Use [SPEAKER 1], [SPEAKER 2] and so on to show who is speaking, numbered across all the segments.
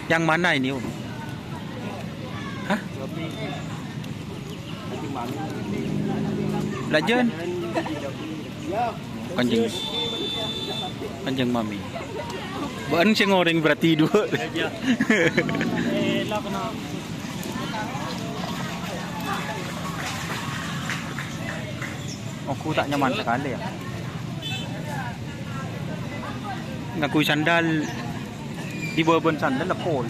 [SPEAKER 1] Yang mana ini Om? Hah? Lajan? Kanjeng. Kanjeng Mami. Baan siya ngoreng berarti dua. Oh, aku tak nyaman sekali ya. Ngaku sandal di bawah ban sandal lepol.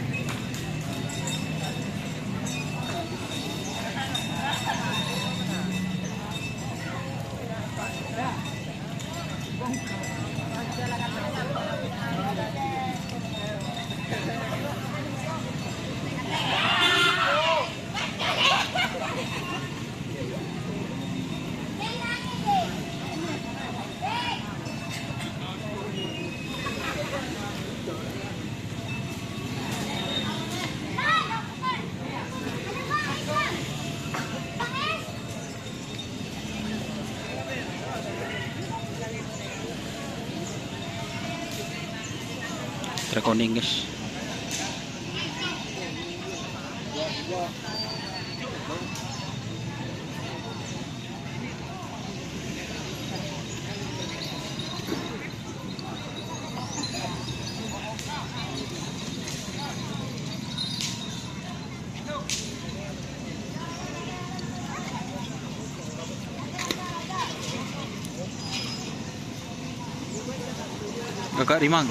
[SPEAKER 1] Recording guys. Kakak Rimang.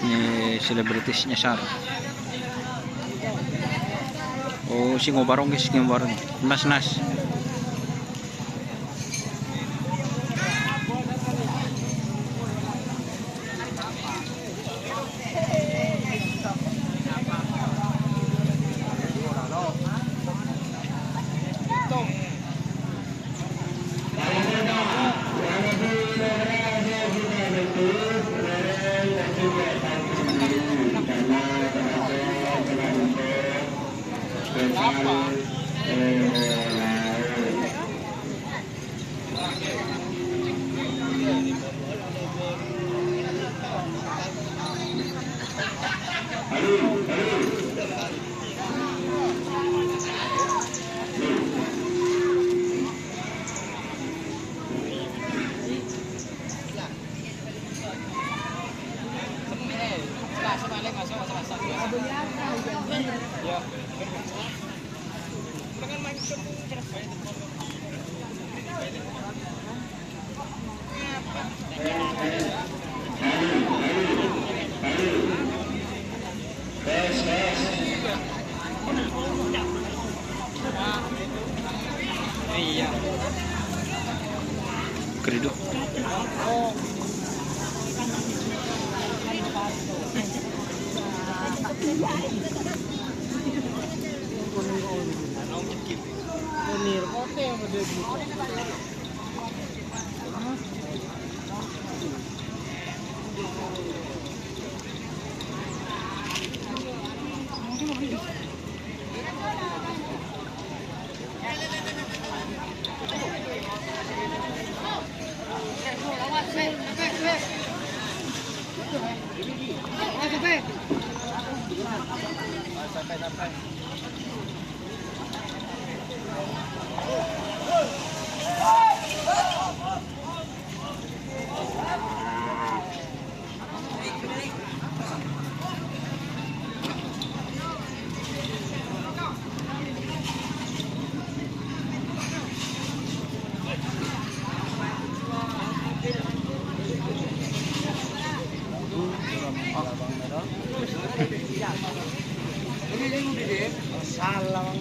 [SPEAKER 1] Ini selebritisnya Syar. Oh, si ngobarong guys, ngobarong. Nas. Iya. Kerido.
[SPEAKER 2] santai. Salah.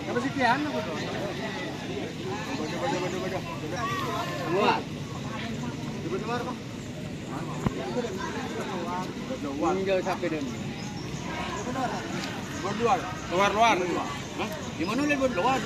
[SPEAKER 2] Apa sih pian apa tuh? Bodoh. Keluar. Keluar kok. Tinggal sampai dan. Keluar. Hah? Di mana lebih luar?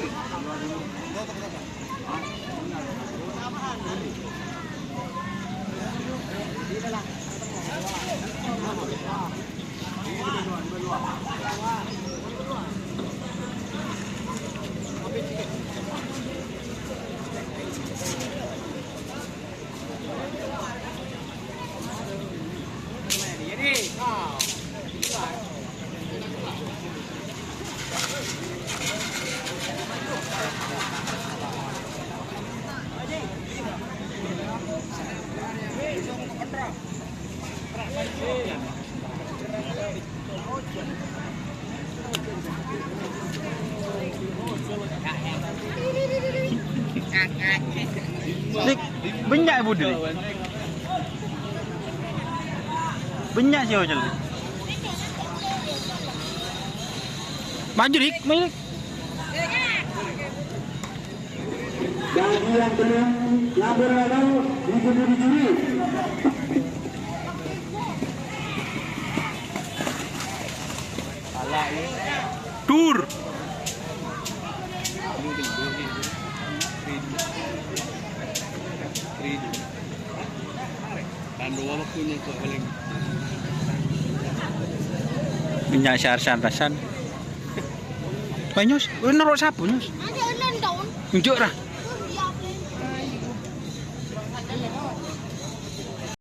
[SPEAKER 1] Dik, banyak ibu Dik. Banyak sih ojol. Maju Dik, maju Dik.
[SPEAKER 3] Bagi yang belum laporan diikuti juri.
[SPEAKER 1] Tur. Minyak syarsan pasan. Banyus, naruh sapu nyus. Unjuk lah.